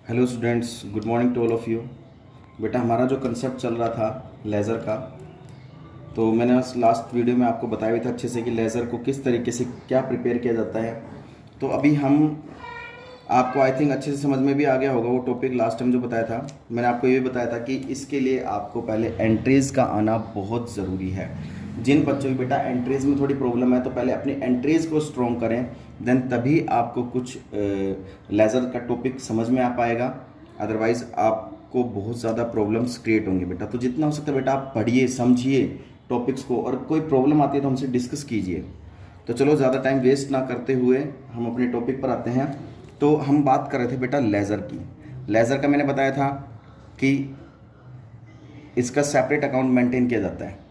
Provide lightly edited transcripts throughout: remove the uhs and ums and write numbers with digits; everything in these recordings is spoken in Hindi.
Hello students, good morning to all of you. बेटा, हमारा जो कंसेप्ट चल रहा था लेज़र का, तो मैंने उस लास्ट वीडियो में आपको बताया भी था अच्छे से कि लेज़र को किस तरीके से क्या प्रिपेयर किया जाता है। तो अभी हम आपको आई थिंक अच्छे से समझ में भी आ गया होगा वो टॉपिक लास्ट टाइम जो बताया था। मैंने आपको ये भी बताया था कि इसके लिए आपको पहले एंट्रीज़ का आना बहुत ज़रूरी है। जिन बच्चों की बेटा एंट्रीज़ में थोड़ी प्रॉब्लम है तो पहले अपनी एंट्रीज़ को स्ट्रॉन्ग करें, देन तभी आपको कुछ लेज़र का टॉपिक समझ में आ पाएगा। अदरवाइज़ आपको बहुत ज़्यादा प्रॉब्लम्स क्रिएट होंगे बेटा। तो जितना हो सकता है बेटा आप पढ़िए, समझिए टॉपिक्स को, और कोई प्रॉब्लम आती है तो हमसे डिस्कस कीजिए। तो चलो ज़्यादा टाइम वेस्ट ना करते हुए हम अपने टॉपिक पर आते हैं। तो हम बात कर रहे थे बेटा लेज़र की। लेज़र का मैंने बताया था कि इसका सेपरेट अकाउंट मेंटेन किया जाता है।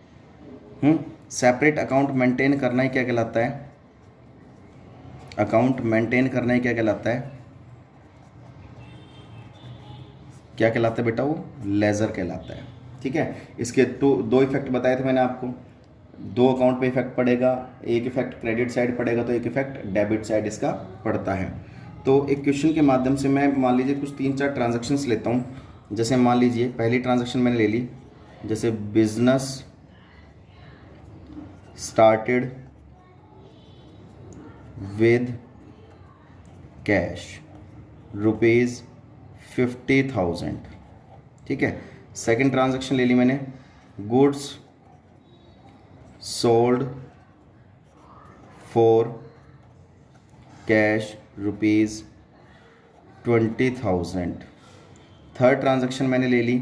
सेपरेट अकाउंट मेंटेन करना ही क्या कहलाता है? अकाउंट मेंटेन करना ही क्या कहलाता है? क्या कहलाता है बेटा? वो लेज़र कहलाता है। ठीक है, इसके दो इफेक्ट बताए थे मैंने आपको। दो अकाउंट पे इफेक्ट पड़ेगा, एक इफेक्ट क्रेडिट साइड पड़ेगा तो एक इफेक्ट डेबिट साइड इसका पड़ता है। तो एक क्वेश्चन के माध्यम से मैं मान लीजिए कुछ 3-4 ट्रांजैक्शंस लेता हूँ। जैसे मान लीजिए पहली ट्रांजैक्शन मैंने ले ली, जैसे बिजनेस स्टार्टेड विद कैश ₹50,000। ठीक है, सेकंड ट्रांजैक्शन ले ली मैंने, goods sold for cash ₹20,000। Third transaction मैंने ले ली,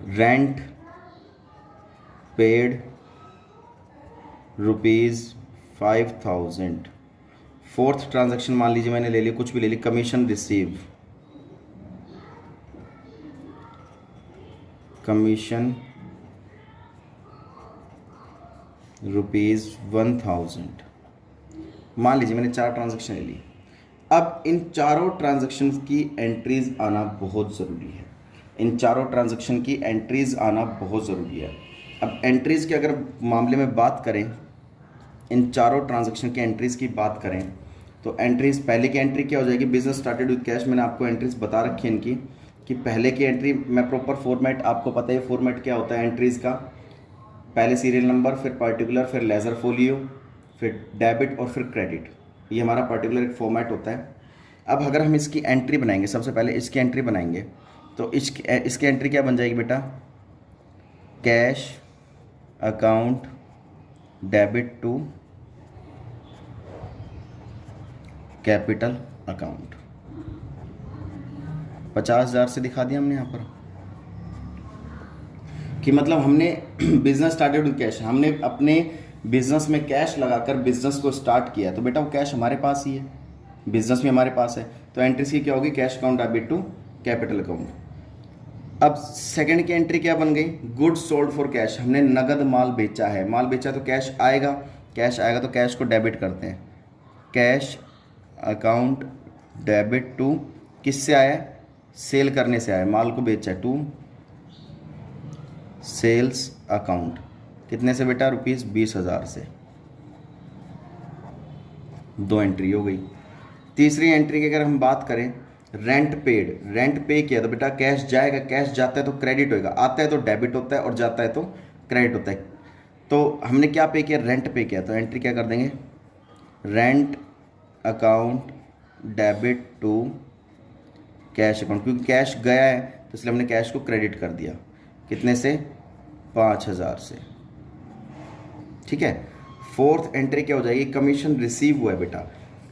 रेंट पेड ₹5,000। फोर्थ ट्रांजैक्शन मान लीजिए मैंने ले ली, कुछ भी ले ली, कमीशन रिसीव, कमीशन ₹1,000। मान लीजिए मैंने 4 ट्रांजैक्शन ले ली। अब इन चारों ट्रांजैक्शन की एंट्रीज आना बहुत ज़रूरी है। इन चारों ट्रांजैक्शन की एंट्रीज आना बहुत ज़रूरी है। अब एंट्रीज के अगर मामले में बात करें, इन चारों ट्रांजैक्शन की एंट्रीज की बात करें तो एंट्रीज, पहले की एंट्री क्या हो जाएगी? Business started with cash. मैंने आपको एंट्रीज बता रखी है इनकी कि पहले की एंट्री मैं प्रॉपर फॉर्मेट, आपको पता है फॉर्मेट क्या होता है एंट्रीज का। पहले सीरियल नंबर, फिर पर्टिकुलर, फिर लेज़र फोलियो, फिर डेबिट और फिर क्रेडिट। ये हमारा पर्टिकुलर एक फॉर्मेट होता है। अब अगर हम इसकी एंट्री बनाएंगे, सबसे पहले इसकी एंट्री बनाएंगे तो इसकी एंट्री क्या बन जाएगी बेटा? Cash account debit to capital account. 50,000 से दिखा दिया हमने यहाँ पर कि मतलब हमने बिजनेस स्टार्टेड विद कैश, हमने अपने बिजनेस में कैश लगाकर बिजनेस को स्टार्ट किया। तो बेटा वो कैश हमारे पास ही है, बिजनेस भी हमारे पास है। तो एंट्री की क्या होगी? Cash account debit to capital account. अब सेकंड की एंट्री क्या बन गई? Goods sold for cash. हमने नगद माल बेचा है, माल बेचा तो कैश आएगा, कैश आएगा तो कैश को डेबिट करते हैं। कैश अकाउंट डेबिट टू, किससे आया? सेल करने से आया, माल को बेचा, टू सेल्स अकाउंट। कितने से बेटा? ₹20,000 से। दो एंट्री हो गई। तीसरी एंट्री की अगर हम बात करें, रेंट पेड, रेंट पे किया तो बेटा कैश जाएगा, कैश जाता है तो क्रेडिट होएगा, आता है तो डेबिट होता है और जाता है तो क्रेडिट होता है। तो हमने क्या पे किया? रेंट पे किया, तो एंट्री क्या कर देंगे? Rent account debit to cash account, क्योंकि कैश गया है तो इसलिए हमने कैश को क्रेडिट कर दिया। कितने से? 5,000 से। ठीक है। फोर्थ एंट्री क्या हो जाएगी? कमीशन रिसीव हुआ है बेटा,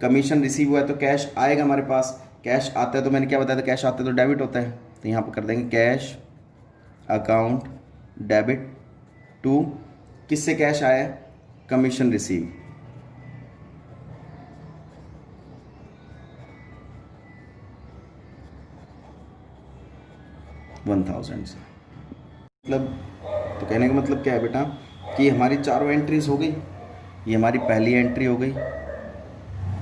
कमीशन रिसीव हुआ है तो कैश आएगा हमारे पास, कैश आता है तो मैंने क्या बताया था? कैश आता है तो डेबिट होता है। तो यहाँ पर कर देंगे कैश अकाउंट डेबिट टू, किससे कैश आया? Commission receive. $1,000 से। मतलब, तो कहने का मतलब क्या है बेटा कि हमारी चारों एंट्रीज हो गई। ये हमारी पहली एंट्री हो गई,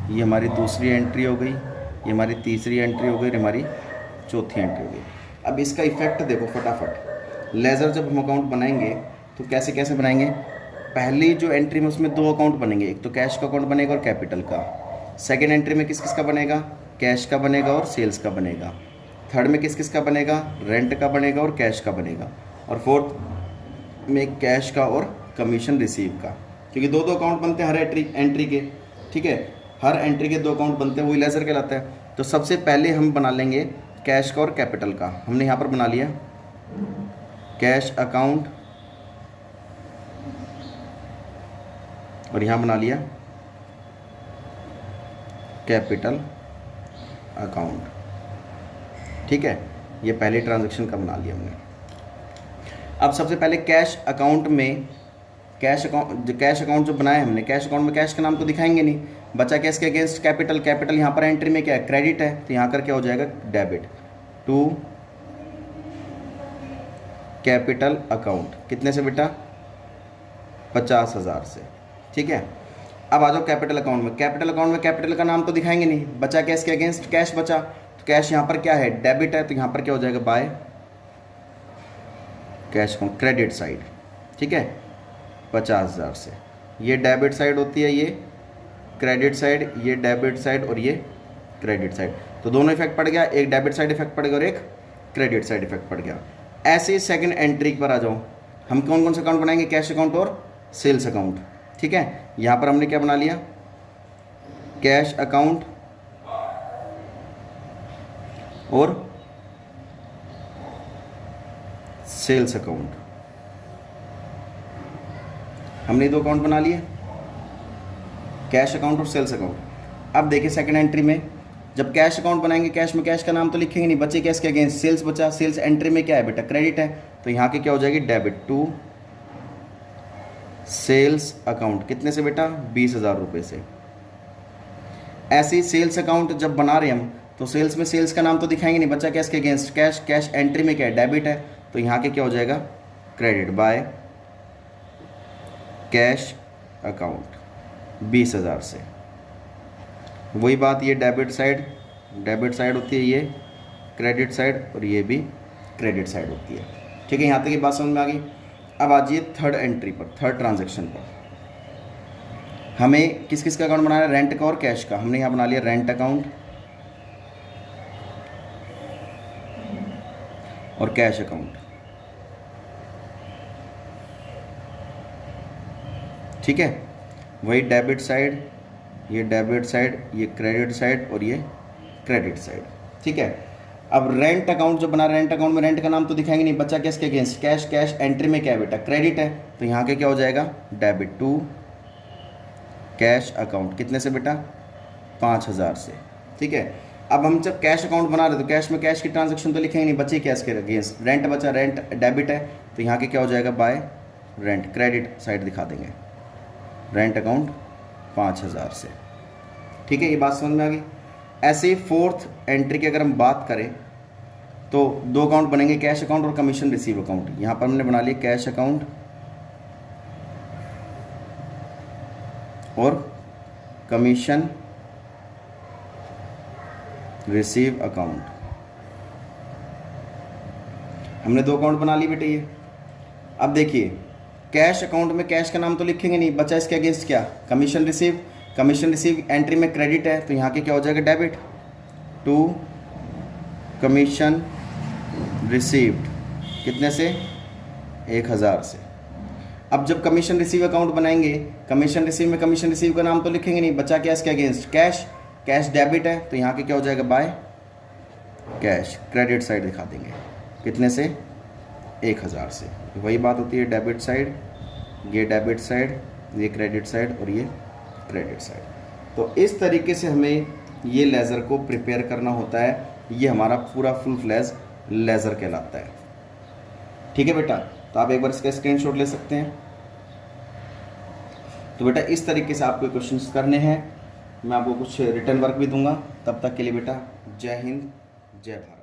ये हमारी दूसरी एंट्री हो गई, ये हमारी तीसरी एंट्री हो गई और हमारी चौथी एंट्री हो गई। अब इसका इफेक्ट देखो फटाफट। लेज़र जब हम अकाउंट बनाएंगे तो कैसे कैसे बनाएंगे? पहली जो एंट्री में उसमें दो अकाउंट बनेंगे, एक तो कैश का अकाउंट बनेगा और कैपिटल का। सेकेंड एंट्री में किस किस का बनेगा? कैश का बनेगा और सेल्स का बनेगा। थर्ड में किस किस का बनेगा, रेंट का बनेगा और कैश का बनेगा। और फोर्थ में कैश का और कमीशन रिसीव का, क्योंकि दो दो अकाउंट बनते हैं हर एंट्री के, ठीक है, हर एंट्री के दो अकाउंट बनते हैं, वही लेजर कहलाता है। तो सबसे पहले हम बना लेंगे कैश का और कैपिटल का। हमने यहाँ पर बना लिया कैश अकाउंट और यहाँ बना लिया कैपिटल अकाउंट, ठीक है, ये पहले ट्रांजैक्शन का बना लिया हमने। अब सबसे पहले कैश अकाउंट में कैश अकाउंट जो बनाया हमने, कैश अकाउंट में कैश का नाम तो दिखाएंगे नहीं, बचा कैश के अगेंस्ट कैपिटल। कैपिटल यहाँ पर एंट्री में क्या है, क्रेडिट है, तो यहाँ कर क्या हो जाएगा, डेबिट टू कैपिटल अकाउंट। कितने से बेटा, 50,000 से, ठीक है। अब आ जाओ कैपिटल अकाउंट में। कैपिटल अकाउंट में कैपिटल का नाम तो दिखाएंगे नहीं, बचा कैश के अगेंस्ट कैश बचा, तो कैश यहाँ पर क्या है, डेबिट है, तो यहाँ पर क्या हो जाएगा, by cash account, credit side, ठीक है, 50,000 से। ये डेबिट साइड होती है, ये क्रेडिट साइड, ये डेबिट साइड और ये क्रेडिट साइड। तो दोनों इफेक्ट पड़ गया, एक डेबिट साइड इफेक्ट पड़ गया और एक क्रेडिट साइड इफेक्ट पड़ गया। ऐसे ही सेकंड एंट्री पर आ जाओ, हम कौन कौन से अकाउंट बनाएंगे, कैश अकाउंट और सेल्स अकाउंट, ठीक है। यहाँ पर हमने क्या बना लिया, कैश अकाउंट और सेल्स अकाउंट, हमने दो अकाउंट बना लिए, कैश अकाउंट और सेल्स अकाउंट। अब देखिए सेकंड एंट्री में जब कैश अकाउंट बनाएंगे, कैश में कैश का नाम तो लिखेंगे नहीं, बचे कैश के अगेंस्ट सेल्स बचा, सेल्स एंट्री में क्या है बेटा, क्रेडिट है, तो यहाँ की क्या हो जाएगी, डेबिट टू सेल्स अकाउंट। कितने से बेटा, 20,000 रुपये से। ऐसे ही सेल्स अकाउंट जब बना रहे हम, तो सेल्स में सेल्स का नाम तो दिखाएंगे नहीं, बचा कैश के अगेंस्ट कैश, कैश एंट्री में क्या है, डेबिट है, तो यहाँ के क्या हो जाएगा, क्रेडिट बाय कैश अकाउंट 20,000 से। वही बात, ये डेबिट साइड होती है, ये क्रेडिट साइड और ये भी क्रेडिट साइड होती है, ठीक है। यहाँ तक की बात समझ में आ गई। अब आ जाइए थर्ड एंट्री पर, थर्ड ट्रांजैक्शन पर। हमें किस किस का अकाउंट बनाना है, रेंट का और कैश का। हमने यहाँ बना लिया रेंट अकाउंट और कैश अकाउंट, ठीक है। वही डेबिट साइड, ये डेबिट साइड, ये क्रेडिट साइड और ये क्रेडिट साइड, ठीक है। अब रेंट अकाउंट जो बना, रेंट अकाउंट में रेंट का नाम तो दिखाएंगे नहीं, बचा कैश के अगेंस्ट कैश, कैश एंट्री में क्या है बेटा, क्रेडिट है, तो यहाँ के क्या हो जाएगा, डेबिट टू कैश अकाउंट। कितने से बेटा, 5,000 से, ठीक है। अब हम जब कैश अकाउंट बना रहे तो कैश में कैश की ट्रांजैक्शन तो लिखेंगे नहीं, बचे कैश के अगेंस्ट, रेंट बचा, रेंट डेबिट है, तो यहाँ के क्या हो जाएगा, बाय रेंट, क्रेडिट साइड दिखा देंगे, रेंट अकाउंट 5,000 से, ठीक है। ये बात समझ में आ गई। ऐसे ही फोर्थ एंट्री की अगर हम बात करें तो दो अकाउंट बनेंगे, कैश अकाउंट और कमीशन रिसीव अकाउंट। यहाँ पर हमने बना लिया कैश अकाउंट और कमीशन रिसीव अकाउंट। हमने दो अकाउंट बना लिए बेटे ये। अब देखिए कैश अकाउंट में कैश का नाम तो लिखेंगे नहीं, बचा इसके अगेंस्ट क्या, commission receive. Commission receive entry में क्रेडिट है, तो यहाँ के क्या हो जाएगा, डेबिट टू कमीशन रिसीव्ड। कितने से, 1,000 से। अब जब कमीशन रिसीव अकाउंट बनाएंगे, कमीशन रिसीव में कमीशन रिसीव का नाम तो लिखेंगे नहीं, बचा क्या इसके अगेंस्ट, कैश, कैश डेबिट है, तो यहाँ के क्या हो जाएगा, बाय कैश, क्रेडिट साइड दिखा देंगे। कितने से, 1,000 से। वही बात होती है डेबिट साइड, ये डेबिट साइड, ये क्रेडिट साइड और ये क्रेडिट साइड। तो इस तरीके से हमें ये लेज़र को प्रिपेयर करना होता है। ये हमारा पूरा फुल फ्लैश लेज़र कहलाता है, ठीक है बेटा। तो आप एक बार इसका स्क्रीनशॉट ले सकते हैं। तो बेटा इस तरीके से आपको क्वेश्चंस करने हैं, मैं आपको कुछ रिटर्न वर्क भी दूंगा। तब तक के लिए बेटा जय हिंद, जय भारत।